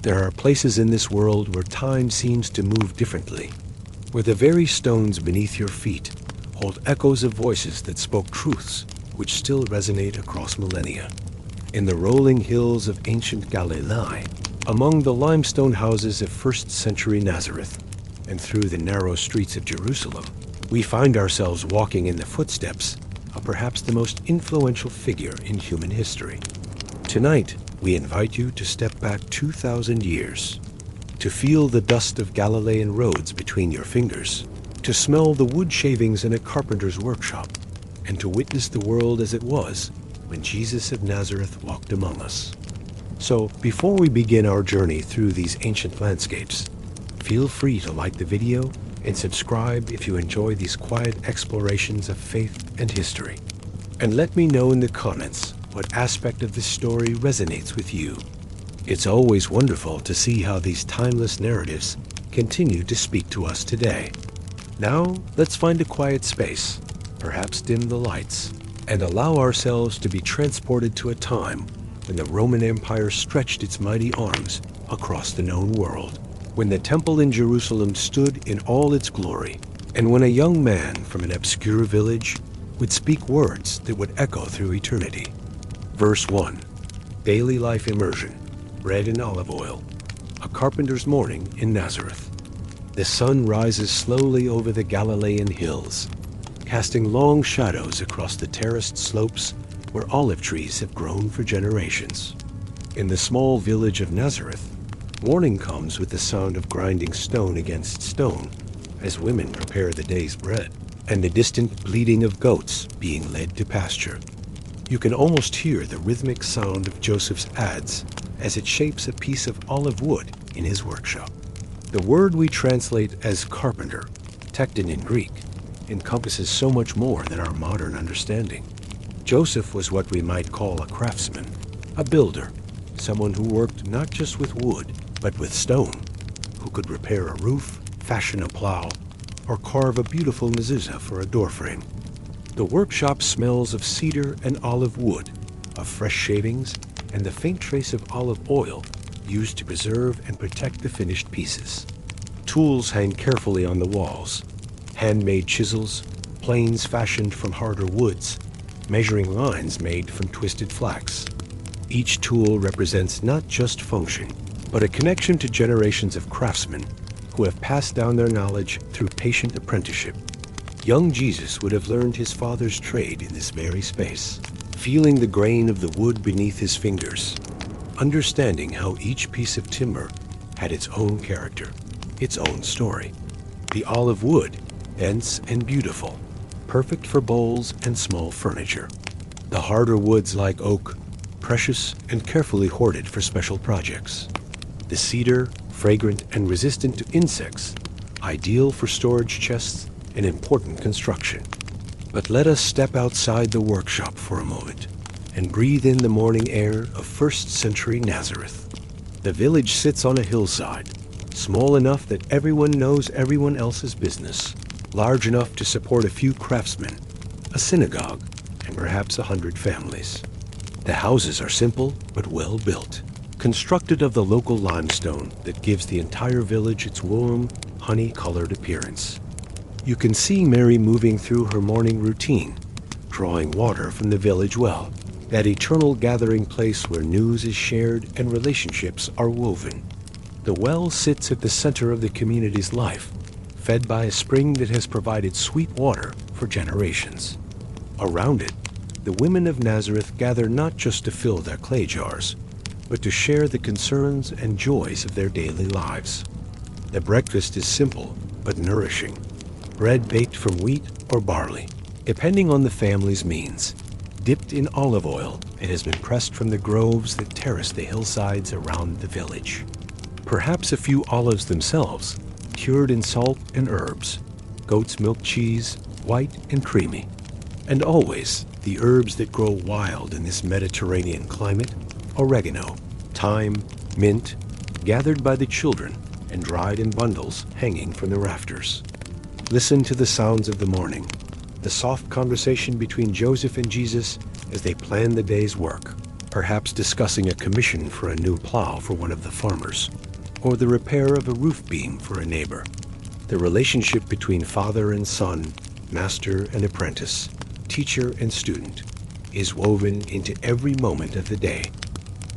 There are places in this world where time seems to move differently, where the very stones beneath your feet hold echoes of voices that spoke truths which still resonate across millennia. In the rolling hills of ancient Galilee, among the limestone houses of first-century Nazareth, and through the narrow streets of Jerusalem, we find ourselves walking in the footsteps of perhaps the most influential figure in human history. Tonight, we invite you to step back 2,000 years, to feel the dust of Galilean roads between your fingers, to smell the wood shavings in a carpenter's workshop, and to witness the world as it was when Jesus of Nazareth walked among us. So, before we begin our journey through these ancient landscapes, feel free to like the video and subscribe if you enjoy these quiet explorations of faith and history. And let me know in the comments what aspect of this story resonates with you. It's always wonderful to see how these timeless narratives continue to speak to us today. Now, let's find a quiet space, perhaps dim the lights, and allow ourselves to be transported to a time when the Roman Empire stretched its mighty arms across the known world, when the temple in Jerusalem stood in all its glory, and when a young man from an obscure village would speak words that would echo through eternity. Verse 1. Daily life immersion, bread and olive oil, a carpenter's morning in Nazareth. The sun rises slowly over the Galilean hills, casting long shadows across the terraced slopes where olive trees have grown for generations. In the small village of Nazareth, morning comes with the sound of grinding stone against stone as women prepare the day's bread, and the distant bleating of goats being led to pasture. You can almost hear the rhythmic sound of Joseph's adze as it shapes a piece of olive wood in his workshop. The word we translate as carpenter, tekton in Greek, encompasses so much more than our modern understanding. Joseph was what we might call a craftsman, a builder, someone who worked not just with wood, but with stone, who could repair a roof, fashion a plow, or carve a beautiful mezuzah for a doorframe. The workshop smells of cedar and olive wood, of fresh shavings, and the faint trace of olive oil used to preserve and protect the finished pieces. Tools hang carefully on the walls, handmade chisels, planes fashioned from harder woods, measuring lines made from twisted flax. Each tool represents not just function, but a connection to generations of craftsmen who have passed down their knowledge through patient apprenticeship. Young Jesus would have learned his father's trade in this very space, feeling the grain of the wood beneath his fingers, understanding how each piece of timber had its own character, its own story. The olive wood, dense and beautiful, perfect for bowls and small furniture. The harder woods like oak, precious and carefully hoarded for special projects. The cedar, fragrant and resistant to insects, ideal for storage chests and important construction. But let us step outside the workshop for a moment and breathe in the morning air of first-century Nazareth. The village sits on a hillside, small enough that everyone knows everyone else's business, large enough to support a few craftsmen, a synagogue, and perhaps 100 families. The houses are simple but well built, constructed of the local limestone that gives the entire village its warm, honey-colored appearance. You can see Mary moving through her morning routine, drawing water from the village well, that eternal gathering place where news is shared and relationships are woven. The well sits at the center of the community's life, fed by a spring that has provided sweet water for generations. Around it, the women of Nazareth gather not just to fill their clay jars, but to share the concerns and joys of their daily lives. The breakfast is simple but nourishing. Bread baked from wheat or barley, depending on the family's means. Dipped in olive oil, it has been pressed from the groves that terrace the hillsides around the village. Perhaps a few olives themselves, cured in salt and herbs, goat's milk cheese, white and creamy. And always, the herbs that grow wild in this Mediterranean climate, oregano, thyme, mint, gathered by the children and dried in bundles hanging from the rafters. Listen to the sounds of the morning, the soft conversation between Joseph and Jesus as they plan the day's work. perhaps discussing a commission for a new plow for one of the farmers, or the repair of a roof beam for a neighbor. The relationship between father and son, master and apprentice, teacher and student, is woven into every moment of the day.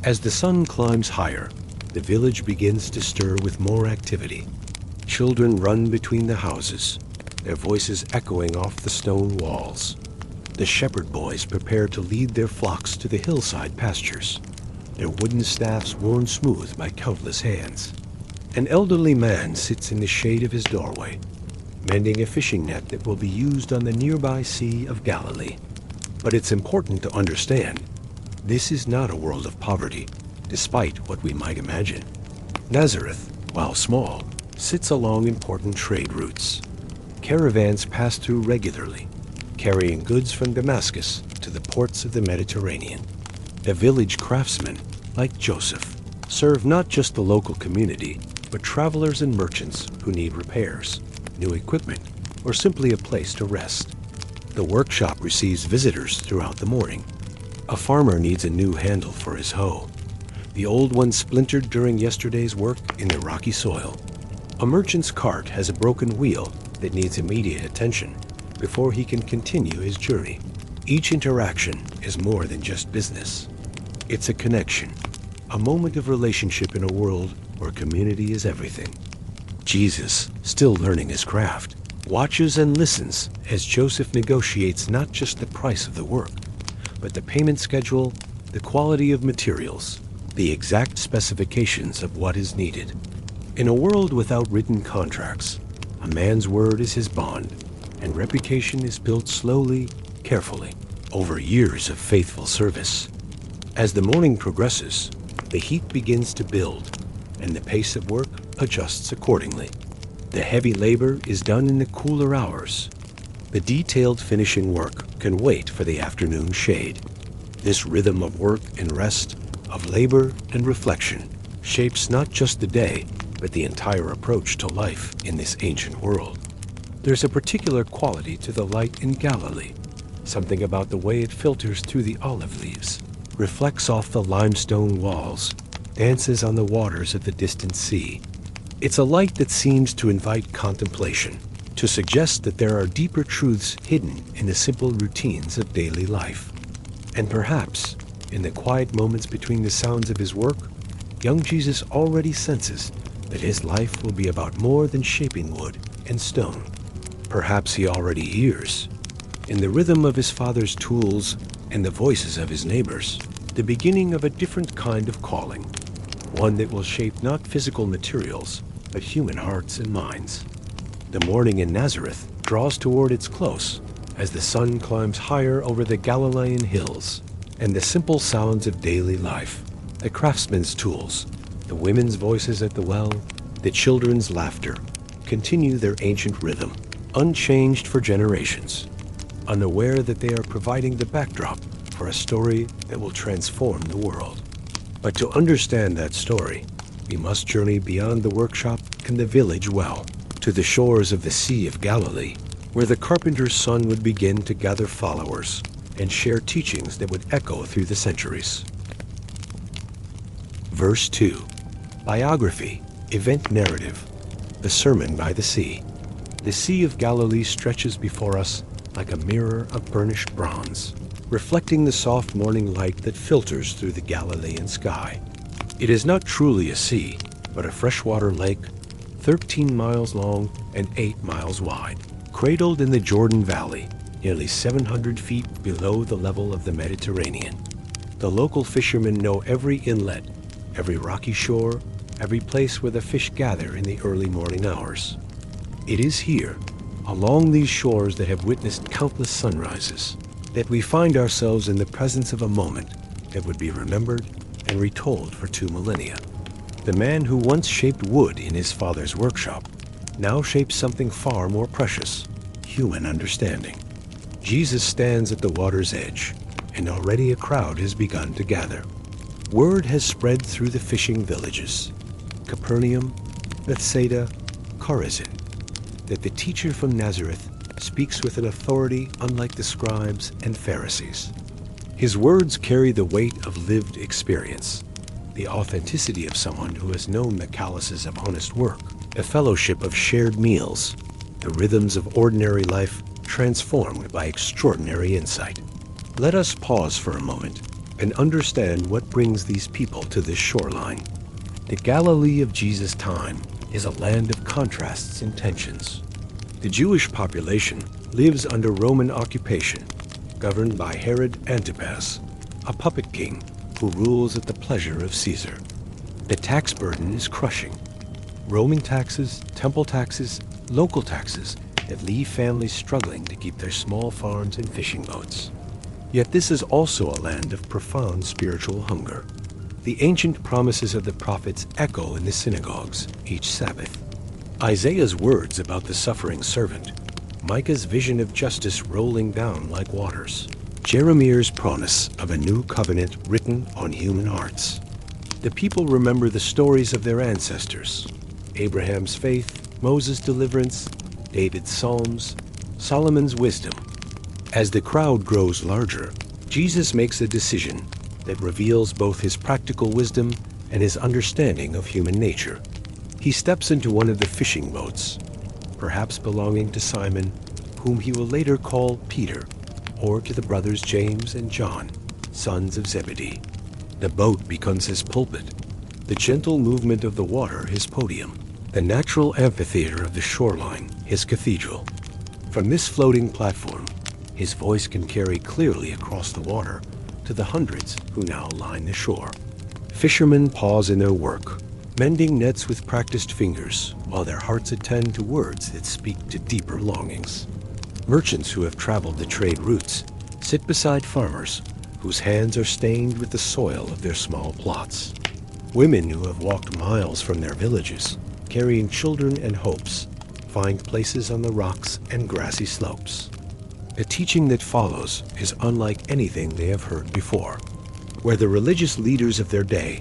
As the sun climbs higher, the village begins to stir with more activity. Children run between the houses, their voices echoing off the stone walls. The shepherd boys prepare to lead their flocks to the hillside pastures, their wooden staffs worn smooth by countless hands. An elderly man sits in the shade of his doorway, mending a fishing net that will be used on the nearby Sea of Galilee. But it's important to understand, this is not a world of poverty, despite what we might imagine. Nazareth, while small, sits along important trade routes. Caravans pass through regularly, carrying goods from Damascus to the ports of the Mediterranean. The village craftsmen, like Joseph, serve not just the local community, but travelers and merchants who need repairs, new equipment, or simply a place to rest. The workshop receives visitors throughout the morning. A farmer needs a new handle for his hoe. The old one splintered during yesterday's work in the rocky soil. A merchant's cart has a broken wheel that needs immediate attention before he can continue his journey. Each interaction is more than just business. It's a connection, a moment of relationship in a world where community is everything. Jesus, still learning his craft, watches and listens as Joseph negotiates not just the price of the work, but the payment schedule, the quality of materials, the exact specifications of what is needed. In a world without written contracts, a man's word is his bond, and reputation is built slowly, carefully, over years of faithful service. As the morning progresses, the heat begins to build, and the pace of work adjusts accordingly. The heavy labor is done in the cooler hours. The detailed finishing work can wait for the afternoon shade. This rhythm of work and rest, of labor and reflection, shapes not just the day, but the entire approach to life in this ancient world. There's a particular quality to the light in Galilee, something about the way it filters through the olive leaves, reflects off the limestone walls, dances on the waters of the distant sea. It's a light that seems to invite contemplation, to suggest that there are deeper truths hidden in the simple routines of daily life. And perhaps, in the quiet moments between the sounds of his work, young Jesus already senses that his life will be about more than shaping wood and stone. Perhaps he already hears, in the rhythm of his Father's tools and the voices of his neighbors, the beginning of a different kind of calling, one that will shape not physical materials, but human hearts and minds. The morning in Nazareth draws toward its close as the sun climbs higher over the Galilean hills, and the simple sounds of daily life, the craftsman's tools, the women's voices at the well, the children's laughter, continue their ancient rhythm, unchanged for generations, unaware that they are providing the backdrop for a story that will transform the world. But to understand that story, we must journey beyond the workshop and the village well, to the shores of the Sea of Galilee, where the carpenter's son would begin to gather followers and share teachings that would echo through the centuries. Verse 2. Biography, event narrative, the Sermon by the Sea. The Sea of Galilee stretches before us like a mirror of burnished bronze, reflecting the soft morning light that filters through the Galilean sky. It is not truly a sea, but a freshwater lake, 13 miles long and 8 miles wide, cradled in the Jordan Valley, nearly 700 feet below the level of the Mediterranean. The local fishermen know every inlet, every rocky shore, every place where the fish gather in the early morning hours. It is here, along these shores that have witnessed countless sunrises, that we find ourselves in the presence of a moment that would be remembered and retold for 2 millennia. The man who once shaped wood in his father's workshop now shapes something far more precious, human understanding. Jesus stands at the water's edge, and already a crowd has begun to gather. Word has spread through the fishing villages, Capernaum, Bethsaida, Chorazin, that the teacher from Nazareth speaks with an authority unlike the scribes and Pharisees. His words carry the weight of lived experience, the authenticity of someone who has known the calluses of honest work, a fellowship of shared meals, the rhythms of ordinary life transformed by extraordinary insight. Let us pause for a moment and understand what brings these people to this shoreline. The Galilee of Jesus' time is a land of contrasts and tensions. The Jewish population lives under Roman occupation, governed by Herod Antipas, a puppet king who rules at the pleasure of Caesar. The tax burden is crushing. Roaming taxes, temple taxes, local taxes that leave families struggling to keep their small farms and fishing boats. Yet this is also a land of profound spiritual hunger. The ancient promises of the prophets echo in the synagogues each Sabbath. Isaiah's words about the suffering servant, Micah's vision of justice rolling down like waters, Jeremiah's promise of a new covenant written on human hearts. The people remember the stories of their ancestors, Abraham's faith, Moses' deliverance, David's psalms, Solomon's wisdom. As the crowd grows larger, Jesus makes a decision that reveals both his practical wisdom and his understanding of human nature. He steps into one of the fishing boats, perhaps belonging to Simon, whom he will later call Peter, or to the brothers James and John, sons of Zebedee. The boat becomes his pulpit, the gentle movement of the water his podium, the natural amphitheater of the shoreline his cathedral. From this floating platform, his voice can carry clearly across the water to the hundreds who now line the shore. Fishermen pause in their work, mending nets with practiced fingers, while their hearts attend to words that speak to deeper longings. Merchants who have traveled the trade routes sit beside farmers whose hands are stained with the soil of their small plots. Women who have walked miles from their villages, carrying children and hopes, find places on the rocks and grassy slopes. The teaching that follows is unlike anything they have heard before, where the religious leaders of their day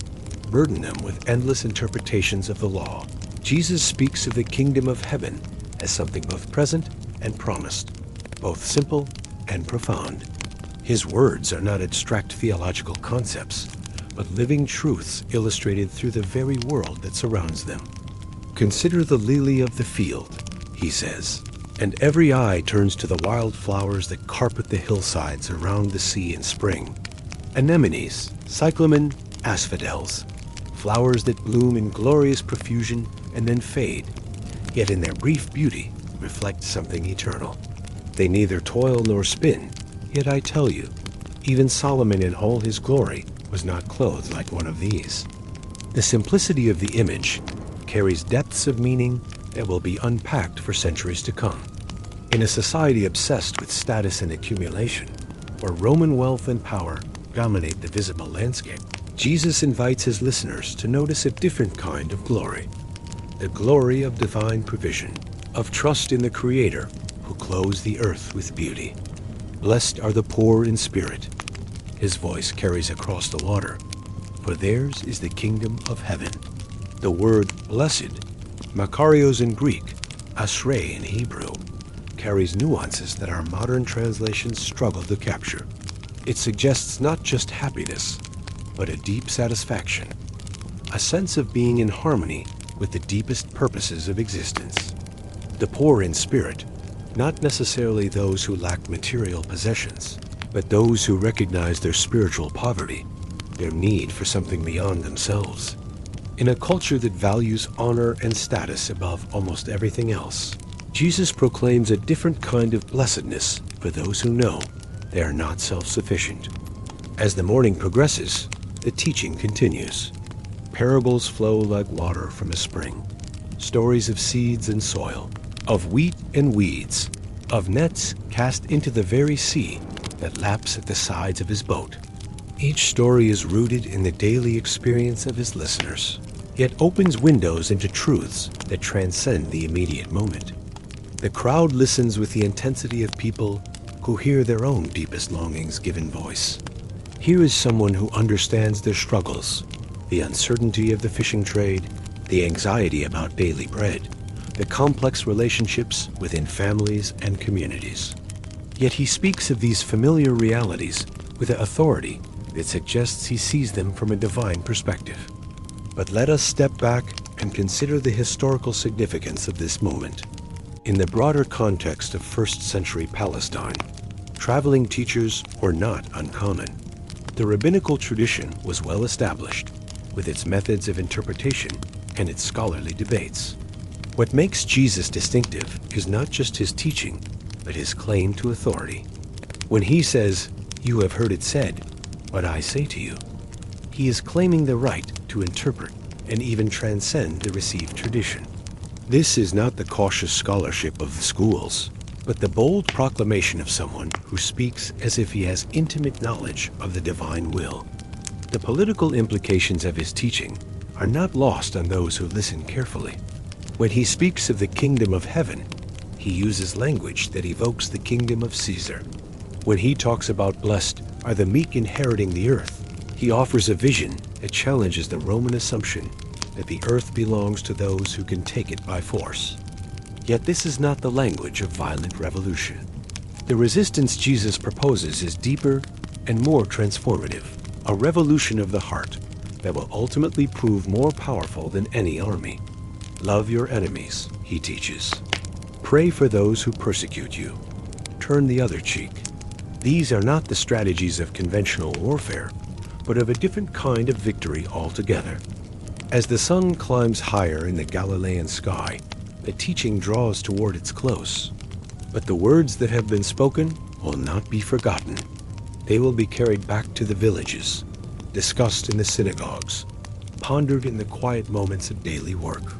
burden them with endless interpretations of the law. Jesus speaks of the kingdom of heaven as something both present and promised, both simple and profound. His words are not abstract theological concepts, but living truths illustrated through the very world that surrounds them. Consider the lily of the field, he says, and every eye turns to the wild flowers that carpet the hillsides around the sea in spring. Anemones, cyclamen, asphodels, flowers that bloom in glorious profusion and then fade, yet in their brief beauty reflect something eternal. They neither toil nor spin, yet I tell you, even Solomon in all his glory was not clothed like one of these. The simplicity of the image carries depths of meaning that will be unpacked for centuries to come. In a society obsessed with status and accumulation, where Roman wealth and power dominate the visible landscape, Jesus invites his listeners to notice a different kind of glory, the glory of divine provision, of trust in the Creator who clothes the earth with beauty. Blessed are the poor in spirit, his voice carries across the water, for theirs is the kingdom of heaven. The word blessed, makarios in Greek, ashrei in Hebrew, carries nuances that our modern translations struggle to capture. It suggests not just happiness, but a deep satisfaction, a sense of being in harmony with the deepest purposes of existence. The poor in spirit, not necessarily those who lack material possessions, but those who recognize their spiritual poverty, their need for something beyond themselves. In a culture that values honor and status above almost everything else, Jesus proclaims a different kind of blessedness for those who know they are not self-sufficient. As the morning progresses, the teaching continues. Parables flow like water from a spring. Stories of seeds and soil, of wheat and weeds, of nets cast into the very sea that laps at the sides of his boat. Each story is rooted in the daily experience of his listeners, yet opens windows into truths that transcend the immediate moment. The crowd listens with the intensity of people who hear their own deepest longings given voice. Here is someone who understands their struggles, the uncertainty of the fishing trade, the anxiety about daily bread, the complex relationships within families and communities. Yet he speaks of these familiar realities with an authority that suggests he sees them from a divine perspective. But let us step back and consider the historical significance of this moment. In the broader context of first-century Palestine, traveling teachers were not uncommon. The rabbinical tradition was well established, with its methods of interpretation and its scholarly debates. What makes Jesus distinctive is not just his teaching, but his claim to authority. When he says, "You have heard it said, but I say to you," he is claiming the right to interpret and even transcend the received tradition. This is not the cautious scholarship of the schools, but the bold proclamation of someone who speaks as if he has intimate knowledge of the divine will. The political implications of his teaching are not lost on those who listen carefully. When he speaks of the kingdom of heaven, he uses language that evokes the kingdom of Caesar. When he talks about blessed are the meek inheriting the earth, he offers a vision that challenges the Roman assumption that the earth belongs to those who can take it by force. Yet this is not the language of violent revolution. The resistance Jesus proposes is deeper and more transformative, a revolution of the heart that will ultimately prove more powerful than any army. Love your enemies, he teaches. Pray for those who persecute you. Turn the other cheek. These are not the strategies of conventional warfare, but of a different kind of victory altogether. As the sun climbs higher in the Galilean sky, the teaching draws toward its close. But the words that have been spoken will not be forgotten. They will be carried back to the villages, discussed in the synagogues, pondered in the quiet moments of daily work.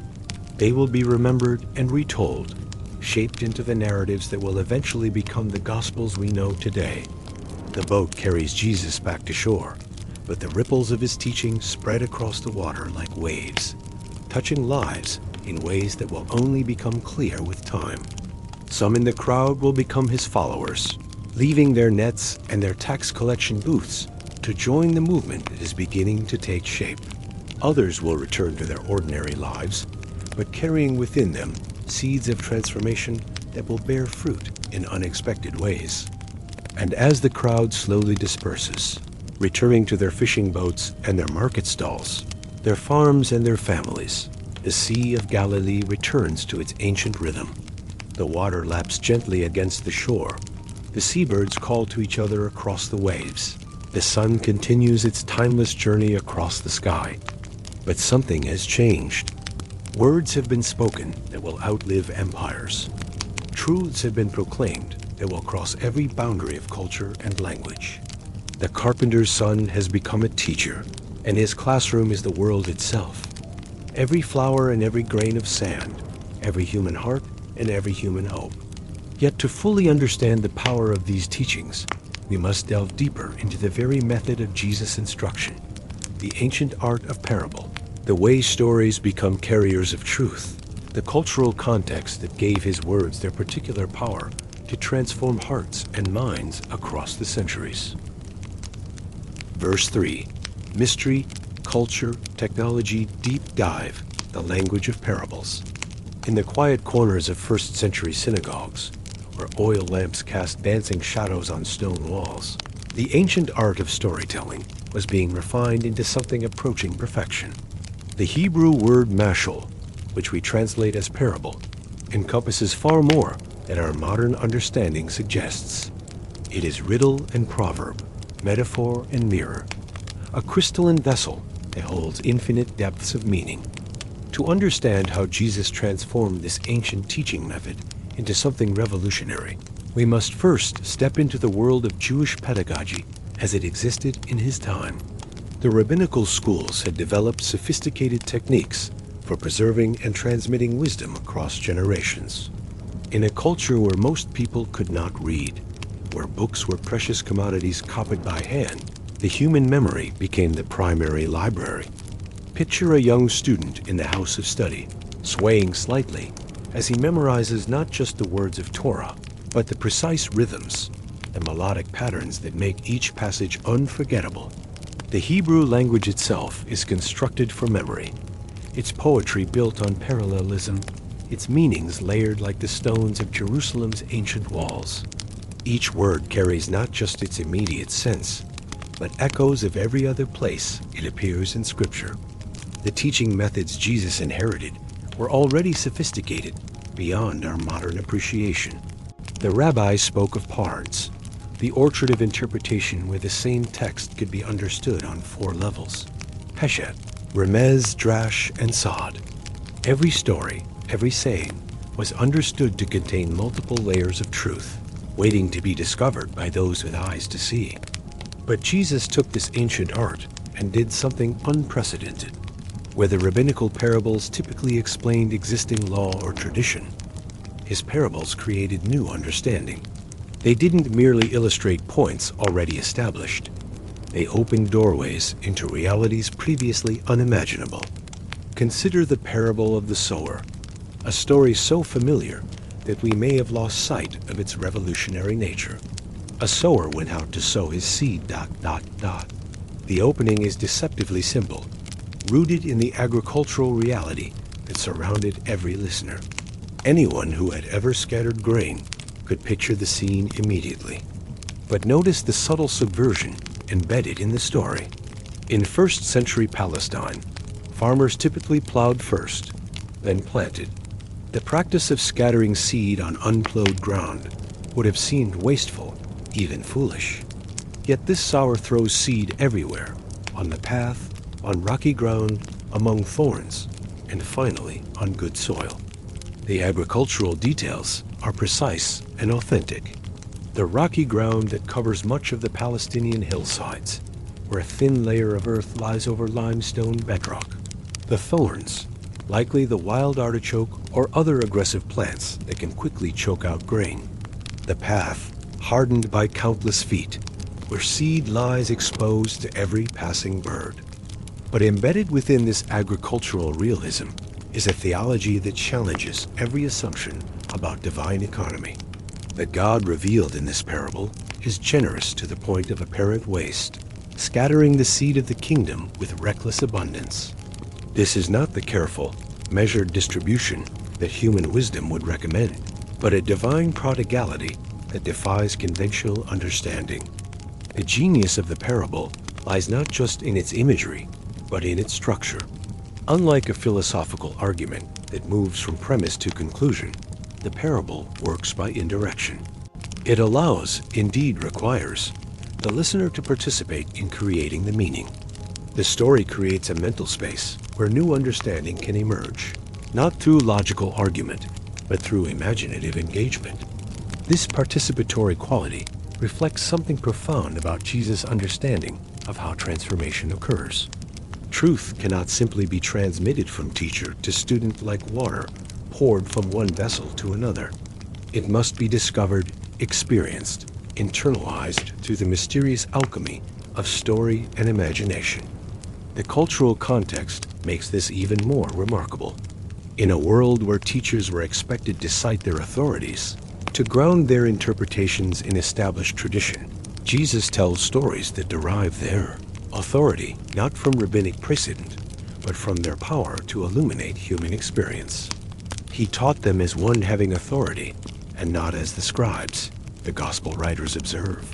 They will be remembered and retold, shaped into the narratives that will eventually become the Gospels we know today. The boat carries Jesus back to shore, but the ripples of his teaching spread across the water like waves, touching lives in ways that will only become clear with time. Some in the crowd will become his followers, leaving their nets and their tax collection booths to join the movement that is beginning to take shape. Others will return to their ordinary lives, but carrying within them seeds of transformation that will bear fruit in unexpected ways. And as the crowd slowly disperses, returning to their fishing boats and their market stalls, their farms and their families, the Sea of Galilee returns to its ancient rhythm. The water laps gently against the shore. The seabirds call to each other across the waves. The sun continues its timeless journey across the sky. But something has changed. Words have been spoken that will outlive empires. Truths have been proclaimed that will cross every boundary of culture and language. The carpenter's son has become a teacher, and his classroom is the world itself. Every flower and every grain of sand, every human heart and every human hope. Yet to fully understand the power of these teachings, we must delve deeper into the very method of Jesus' instruction, the ancient art of parable, the way stories become carriers of truth, the cultural context that gave his words their particular power to transform hearts and minds across the centuries. Verse 3, mystery, culture, technology, deep dive, the language of parables. In the quiet corners of first-century synagogues, where oil lamps cast dancing shadows on stone walls, the ancient art of storytelling was being refined into something approaching perfection. The Hebrew word mashal, which we translate as parable, encompasses far more than our modern understanding suggests. It is riddle and proverb, metaphor and mirror, a crystalline vessel that holds infinite depths of meaning. To understand how Jesus transformed this ancient teaching method into something revolutionary, we must first step into the world of Jewish pedagogy as it existed in his time. The rabbinical schools had developed sophisticated techniques for preserving and transmitting wisdom across generations. In a culture where most people could not read, where books were precious commodities copied by hand, the human memory became the primary library. Picture a young student in the house of study, swaying slightly as he memorizes not just the words of Torah, but the precise rhythms, the melodic patterns that make each passage unforgettable. The Hebrew language itself is constructed for memory, its poetry built on parallelism, its meanings layered like the stones of Jerusalem's ancient walls. Each word carries not just its immediate sense, but echoes of every other place it appears in Scripture. The teaching methods Jesus inherited were already sophisticated beyond our modern appreciation. The rabbis spoke of parts, the orchard of interpretation where the same text could be understood on 4 levels: Peshet, Remez, Drash, and Sod. Every story, every saying, was understood to contain multiple layers of truth, waiting to be discovered by those with eyes to see. But Jesus took this ancient art and did something unprecedented. Where the rabbinical parables typically explained existing law or tradition, his parables created new understanding. They didn't merely illustrate points already established. They opened doorways into realities previously unimaginable. Consider the parable of the sower, a story so familiar that we may have lost sight of its revolutionary nature. A sower went out to sow his seed, ... The opening is deceptively simple, rooted in the agricultural reality that surrounded every listener. Anyone who had ever scattered grain could picture the scene immediately. But notice the subtle subversion embedded in the story. In first-century Palestine, farmers typically plowed first, then planted. The practice of scattering seed on unplowed ground would have seemed wasteful, even foolish. Yet this sower throws seed everywhere, on the path, on rocky ground, among thorns, and finally on good soil. The agricultural details are precise and authentic. The rocky ground that covers much of the Palestinian hillsides, where a thin layer of earth lies over limestone bedrock. The thorns, likely the wild artichoke or other aggressive plants that can quickly choke out grain. The path, hardened by countless feet, where seed lies exposed to every passing bird. But embedded within this agricultural realism is a theology that challenges every assumption about divine economy. The God revealed in this parable is generous to the point of apparent waste, scattering the seed of the kingdom with reckless abundance. This is not the careful, measured distribution that human wisdom would recommend, but a divine prodigality that defies conventional understanding. The genius of the parable lies not just in its imagery, but in its structure. Unlike a philosophical argument that moves from premise to conclusion, the parable works by indirection. It allows, indeed requires, the listener to participate in creating the meaning. The story creates a mental space where new understanding can emerge, not through logical argument, but through imaginative engagement. This participatory quality reflects something profound about Jesus' understanding of how transformation occurs. Truth cannot simply be transmitted from teacher to student like water poured from one vessel to another. It must be discovered, experienced, internalized through the mysterious alchemy of story and imagination. The cultural context makes this even more remarkable. In a world where teachers were expected to cite their authorities, to ground their interpretations in established tradition, Jesus tells stories that derive their authority not from rabbinic precedent, but from their power to illuminate human experience. He taught them as one having authority, and not as the scribes, the gospel writers observe.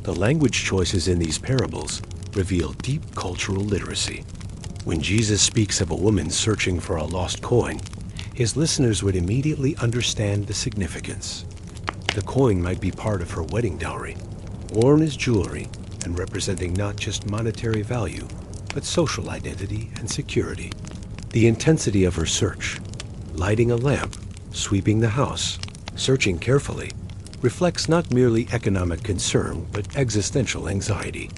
The language choices in these parables reveal deep cultural literacy. When Jesus speaks of a woman searching for a lost coin, his listeners would immediately understand the significance. The coin might be part of her wedding dowry, worn as jewelry and representing not just monetary value, but social identity and security. The intensity of her search, lighting a lamp, sweeping the house, searching carefully, reflects not merely economic concern, but existential anxiety.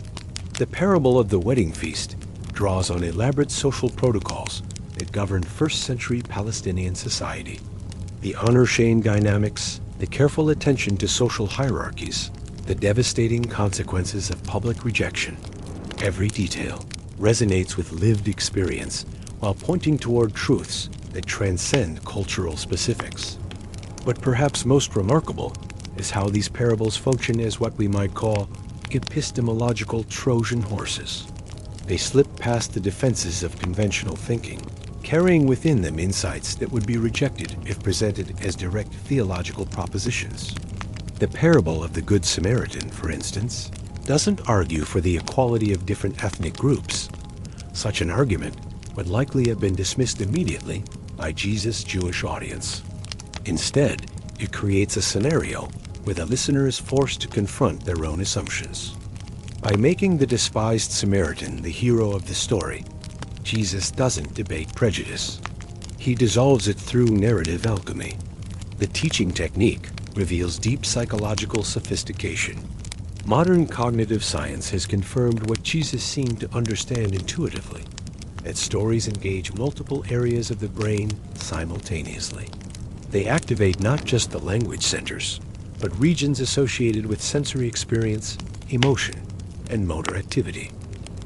The parable of the wedding feast draws on elaborate social protocols that governed first-century Palestinian society. The honor-shame dynamics, the careful attention to social hierarchies, the devastating consequences of public rejection. Every detail resonates with lived experience while pointing toward truths that transcend cultural specifics. But perhaps most remarkable is how these parables function as what we might call epistemological Trojan horses. They slip past the defenses of conventional thinking, carrying within them insights that would be rejected if presented as direct theological propositions. The parable of the Good Samaritan, for instance, doesn't argue for the equality of different ethnic groups. Such an argument would likely have been dismissed immediately by Jesus' Jewish audience. Instead, it creates a scenario where the listener is forced to confront their own assumptions. By making the despised Samaritan the hero of the story, Jesus doesn't debate prejudice. He dissolves it through narrative alchemy. The teaching technique reveals deep psychological sophistication. Modern cognitive science has confirmed what Jesus seemed to understand intuitively, that stories engage multiple areas of the brain simultaneously. They activate not just the language centers, but regions associated with sensory experience, emotion, and motor activity.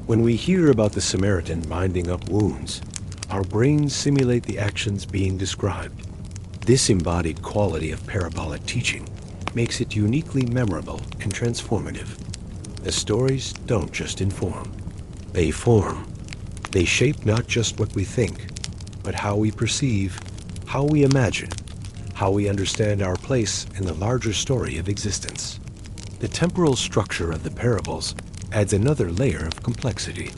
When we hear about the Samaritan binding up wounds, our brains simulate the actions being described. This embodied quality of parabolic teaching makes it uniquely memorable and transformative. The stories don't just inform, they form. They shape not just what we think, but how we perceive, how we imagine, how we understand our place in the larger story of existence. The temporal structure of the parables adds another layer of complexity.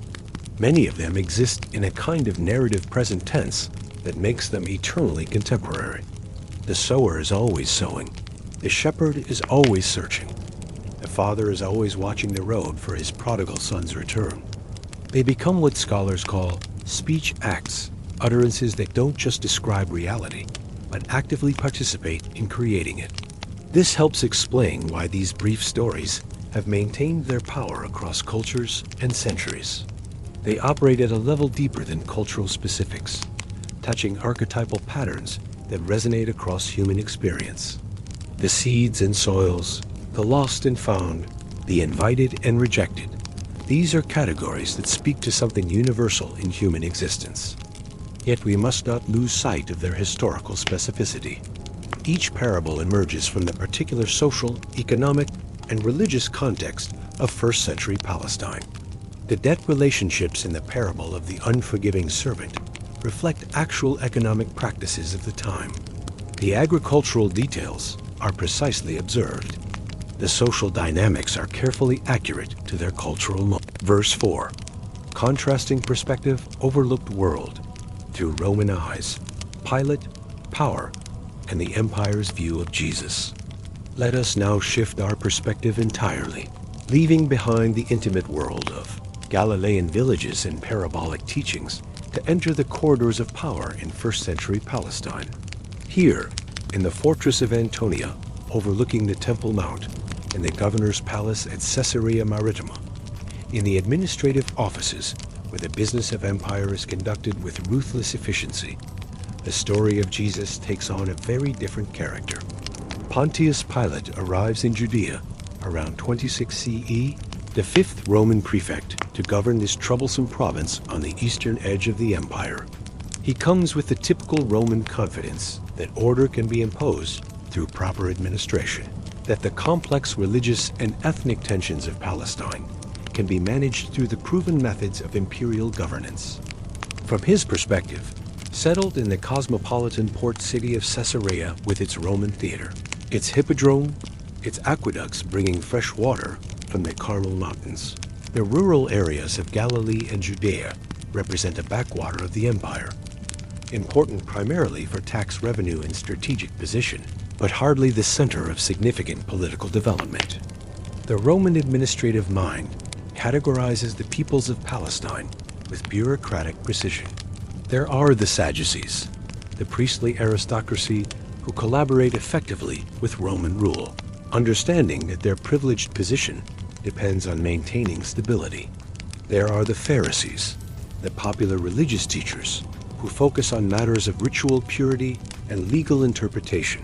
Many of them exist in a kind of narrative present tense that makes them eternally contemporary. The sower is always sowing. The shepherd is always searching. The father is always watching the road for his prodigal son's return. They become what scholars call speech acts, utterances that don't just describe reality, but actively participate in creating it. This helps explain why these brief stories have maintained their power across cultures and centuries. They operate at a level deeper than cultural specifics, touching archetypal patterns that resonate across human experience. The seeds and soils, the lost and found, the invited and rejected. These are categories that speak to something universal in human existence. Yet we must not lose sight of their historical specificity. Each parable emerges from the particular social, economic, and religious context of first-century Palestine. The debt relationships in the parable of the unforgiving servant reflect actual economic practices of the time. The agricultural details are precisely observed. The social dynamics are carefully accurate to their cultural moment. Verse 4. Contrasting perspective, overlooked world through Roman eyes, Pilate, power, and the empire's view of Jesus. Let us now shift our perspective entirely, leaving behind the intimate world of Galilean villages and parabolic teachings to enter the corridors of power in first-century Palestine. Here, in the fortress of Antonia, overlooking the Temple Mount, in the governor's palace at Caesarea Maritima, in the administrative offices where the business of empire is conducted with ruthless efficiency, the story of Jesus takes on a very different character. Pontius Pilate arrives in Judea around 26 CE, the fifth Roman prefect to govern this troublesome province on the eastern edge of the empire. He comes with the typical Roman confidence that order can be imposed through proper administration, that the complex religious and ethnic tensions of Palestine can be managed through the proven methods of imperial governance. From his perspective, settled in the cosmopolitan port city of Caesarea with its Roman theater, its hippodrome, its aqueducts bringing fresh water from the Carmel Mountains, the rural areas of Galilee and Judea represent a backwater of the empire, important primarily for tax revenue and strategic position, but hardly the center of significant political development. The Roman administrative mind categorizes the peoples of Palestine with bureaucratic precision. There are the Sadducees, the priestly aristocracy who collaborate effectively with Roman rule, understanding that their privileged position depends on maintaining stability. There are the Pharisees, the popular religious teachers who focus on matters of ritual purity and legal interpretation,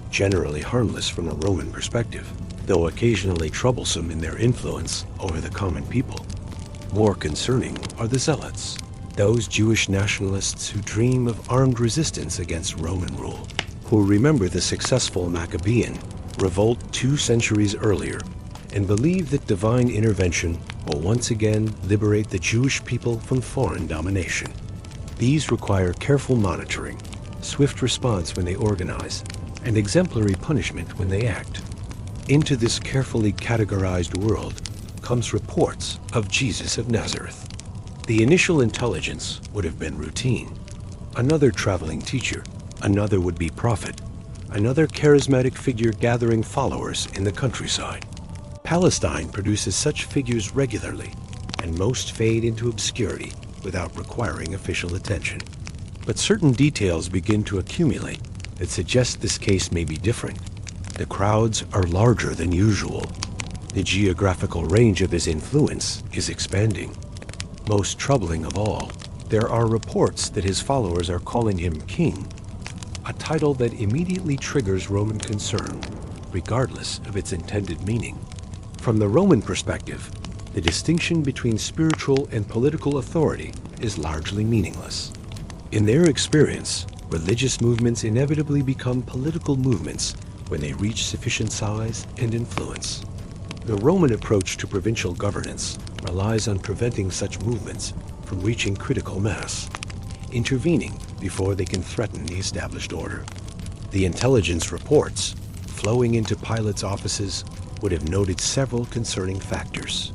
generally harmless from a Roman perspective, though occasionally troublesome in their influence over the common people. More concerning are the Zealots, those Jewish nationalists who dream of armed resistance against Roman rule, who remember the successful Maccabean revolt 2 centuries earlier and believe that divine intervention will once again liberate the Jewish people from foreign domination. These require careful monitoring, swift response when they organize, and exemplary punishment when they act. Into this carefully categorized world, comes reports of Jesus of Nazareth. The initial intelligence would have been routine. Another traveling teacher, another would-be prophet, another charismatic figure gathering followers in the countryside. Palestine produces such figures regularly, and most fade into obscurity without requiring official attention. But certain details begin to accumulate that suggest this case may be different. The crowds are larger than usual. The geographical range of his influence is expanding. Most troubling of all, there are reports that his followers are calling him king, a title that immediately triggers Roman concern, regardless of its intended meaning. From the Roman perspective, the distinction between spiritual and political authority is largely meaningless. In their experience, religious movements inevitably become political movements when they reach sufficient size and influence. The Roman approach to provincial governance relies on preventing such movements from reaching critical mass, intervening before they can threaten the established order. The intelligence reports flowing into Pilate's offices would have noted several concerning factors.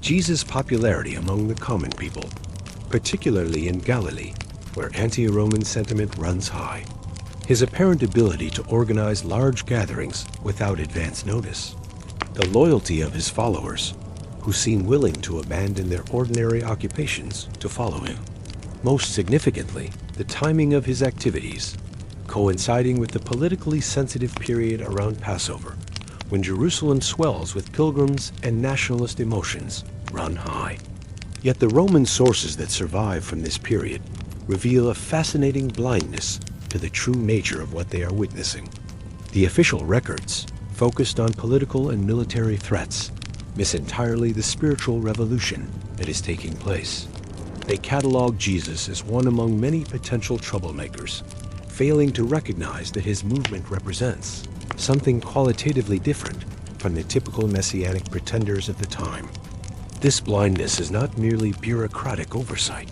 Jesus' popularity among the common people, particularly in Galilee, where anti-Roman sentiment runs high. His apparent ability to organize large gatherings without advance notice. The loyalty of his followers, who seem willing to abandon their ordinary occupations to follow him. Most significantly, the timing of his activities, coinciding with the politically sensitive period around Passover, when Jerusalem swells with pilgrims and nationalist emotions run high. Yet the Roman sources that survive from this period reveal a fascinating blindness to the true nature of what they are witnessing. The official records, focused on political and military threats, miss entirely the spiritual revolution that is taking place. They catalog Jesus as one among many potential troublemakers, failing to recognize that his movement represents something qualitatively different from the typical messianic pretenders of the time. This blindness is not merely bureaucratic oversight.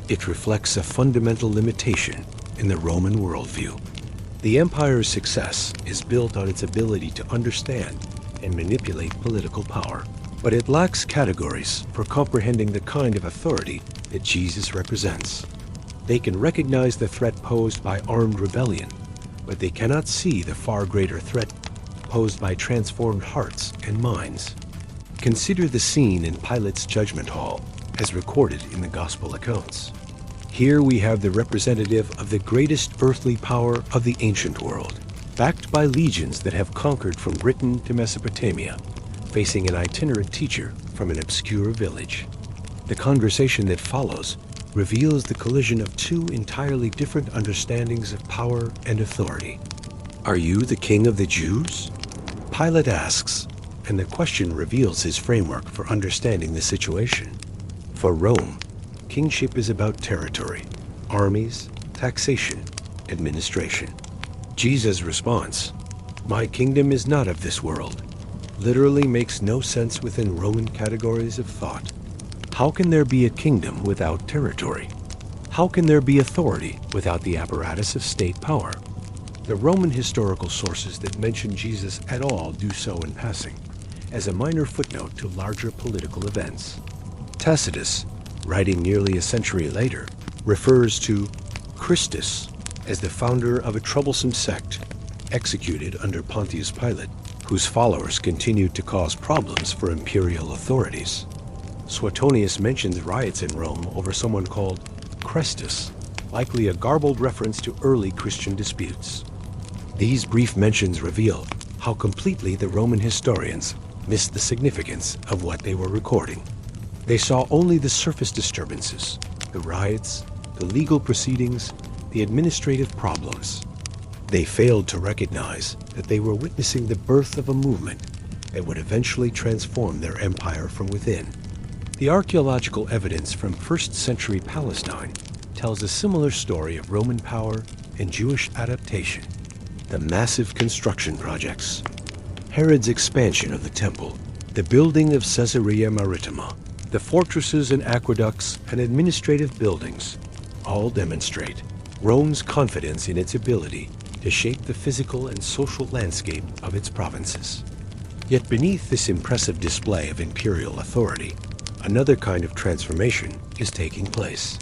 It reflects a fundamental limitation in the Roman worldview. The empire's success is built on its ability to understand and manipulate political power, but it lacks categories for comprehending the kind of authority that Jesus represents. They can recognize the threat posed by armed rebellion, but they cannot see the far greater threat posed by transformed hearts and minds. Consider the scene in Pilate's judgment hall, as recorded in the Gospel accounts. Here we have the representative of the greatest earthly power of the ancient world, backed by legions that have conquered from Britain to Mesopotamia, facing an itinerant teacher from an obscure village. The conversation that follows reveals the collision of two entirely different understandings of power and authority. "Are you the king of the Jews?" Pilate asks, and the question reveals his framework for understanding the situation. For Rome, kingship is about territory, armies, taxation, administration. Jesus' response, "My kingdom is not of this world," literally makes no sense within Roman categories of thought. How can there be a kingdom without territory? How can there be authority without the apparatus of state power? The Roman historical sources that mention Jesus at all do so in passing, as a minor footnote to larger political events. Tacitus, writing nearly a century later, refers to Christus as the founder of a troublesome sect executed under Pontius Pilate, whose followers continued to cause problems for imperial authorities. Suetonius mentions riots in Rome over someone called Chrestus, likely a garbled reference to early Christian disputes. These brief mentions reveal how completely the Roman historians missed the significance of what they were recording. They saw only the surface disturbances, the riots, the legal proceedings, the administrative problems. They failed to recognize that they were witnessing the birth of a movement that would eventually transform their empire from within. The archaeological evidence from first-century Palestine tells a similar story of Roman power and Jewish adaptation. The massive construction projects, Herod's expansion of the temple, the building of Caesarea Maritima, the fortresses and aqueducts and administrative buildings all demonstrate Rome's confidence in its ability to shape the physical and social landscape of its provinces. Yet beneath this impressive display of imperial authority, another kind of transformation is taking place.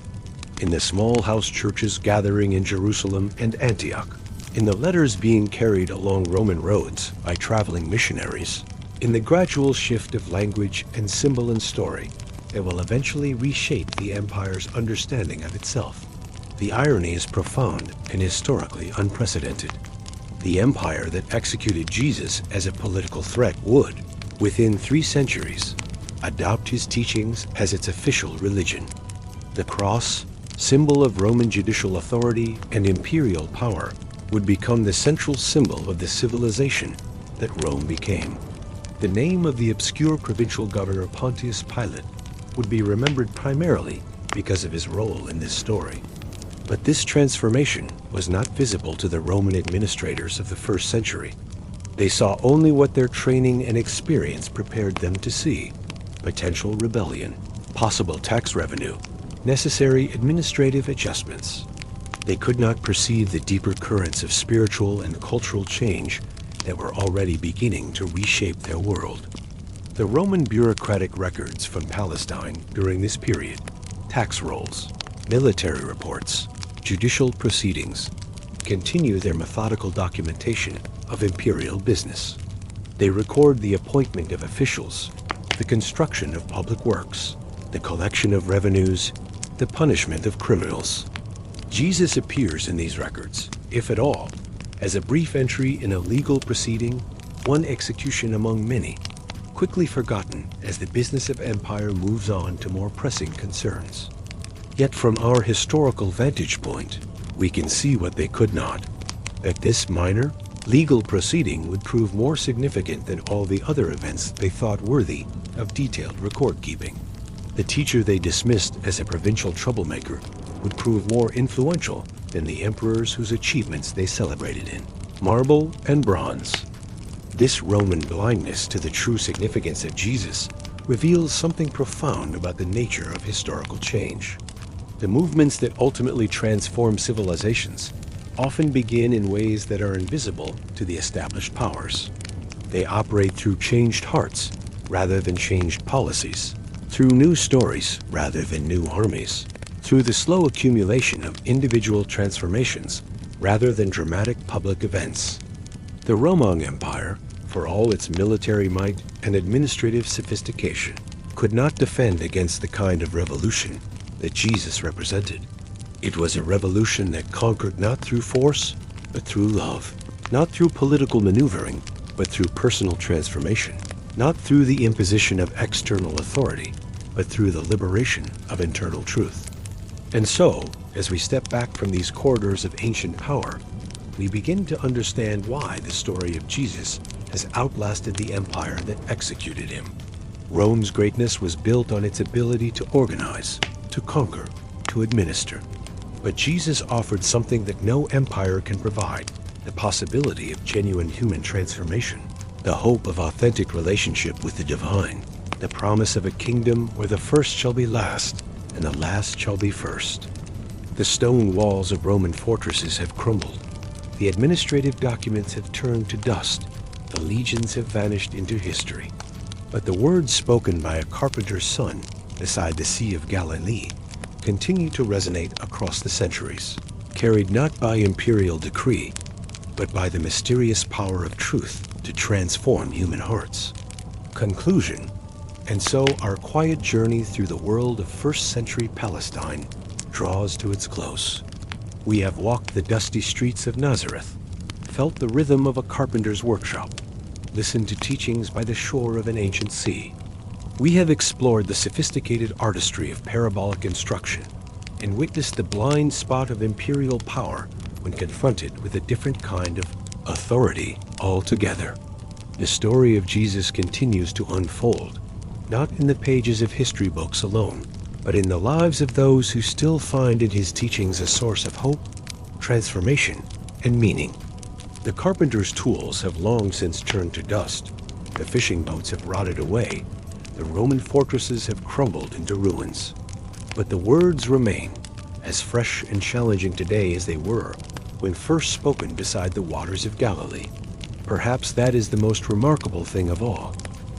In the small house churches gathering in Jerusalem and Antioch, in the letters being carried along Roman roads by traveling missionaries, in the gradual shift of language and symbol and story that will eventually reshape the empire's understanding of itself. The irony is profound and historically unprecedented. The empire that executed Jesus as a political threat would, within 3 centuries, adopt his teachings as its official religion. The cross, symbol of Roman judicial authority and imperial power, would become the central symbol of the civilization that Rome became. The name of the obscure provincial governor Pontius Pilate would be remembered primarily because of his role in this story. But this transformation was not visible to the Roman administrators of the first century. They saw only what their training and experience prepared them to see: potential rebellion, possible tax revenue, necessary administrative adjustments. They could not perceive the deeper currents of spiritual and cultural change that were already beginning to reshape their world. The Roman bureaucratic records from Palestine during this period, tax rolls, military reports, judicial proceedings, continue their methodical documentation of imperial business. They record the appointment of officials, the construction of public works, the collection of revenues, the punishment of criminals. Jesus appears in these records, if at all, as a brief entry in a legal proceeding, one execution among many, quickly forgotten as the business of empire moves on to more pressing concerns. Yet from our historical vantage point, we can see what they could not, that this minor, legal proceeding would prove more significant than all the other events they thought worthy of detailed record-keeping. The teacher they dismissed as a provincial troublemaker would prove more influential than the emperors whose achievements they celebrated in marble and bronze. This Roman blindness to the true significance of Jesus reveals something profound about the nature of historical change. The movements that ultimately transform civilizations often begin in ways that are invisible to the established powers. They operate through changed hearts rather than changed policies, through new stories rather than new armies, through the slow accumulation of individual transformations rather than dramatic public events. The Roman Empire, for all its military might and administrative sophistication, could not defend against the kind of revolution that Jesus represented. It was a revolution that conquered not through force, but through love, not through political maneuvering, but through personal transformation, not through the imposition of external authority, but through the liberation of internal truth. And so, as we step back from these corridors of ancient power, we begin to understand why the story of Jesus has outlasted the empire that executed him. Rome's greatness was built on its ability to organize, to conquer, to administer. But Jesus offered something that no empire can provide: the possibility of genuine human transformation, the hope of authentic relationship with the divine, the promise of a kingdom where the first shall be last and the last shall be first. The stone walls of Roman fortresses have crumbled. The administrative documents have turned to dust. The legions have vanished into history. But the words spoken by a carpenter's son beside the Sea of Galilee continue to resonate across the centuries, carried not by imperial decree, but by the mysterious power of truth to transform human hearts. Conclusion. And so our quiet journey through the world of first-century Palestine draws to its close. We have walked the dusty streets of Nazareth, felt the rhythm of a carpenter's workshop, listened to teachings by the shore of an ancient sea. We have explored the sophisticated artistry of parabolic instruction and witnessed the blind spot of imperial power when confronted with a different kind of authority altogether. The story of Jesus continues to unfold, not in the pages of history books alone, but in the lives of those who still find in his teachings a source of hope, transformation, and meaning. The carpenter's tools have long since turned to dust. The fishing boats have rotted away. The Roman fortresses have crumbled into ruins. But the words remain, as fresh and challenging today as they were when first spoken beside the waters of Galilee. Perhaps that is the most remarkable thing of all,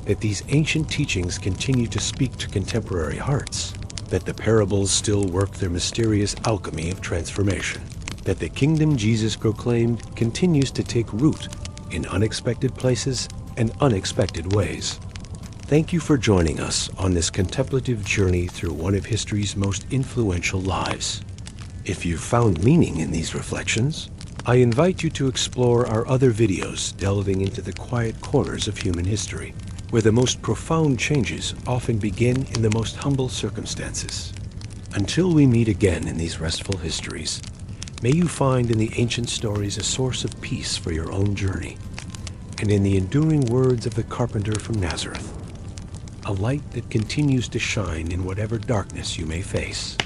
that these ancient teachings continue to speak to contemporary hearts, that the parables still work their mysterious alchemy of transformation, that the kingdom Jesus proclaimed continues to take root in unexpected places and unexpected ways. Thank you for joining us on this contemplative journey through one of history's most influential lives. If you've found meaning in these reflections, I invite you to explore our other videos delving into the quiet corners of human history, where the most profound changes often begin in the most humble circumstances. Until we meet again in these restful histories, may you find in the ancient stories a source of peace for your own journey, and in the enduring words of the carpenter from Nazareth, a light that continues to shine in whatever darkness you may face.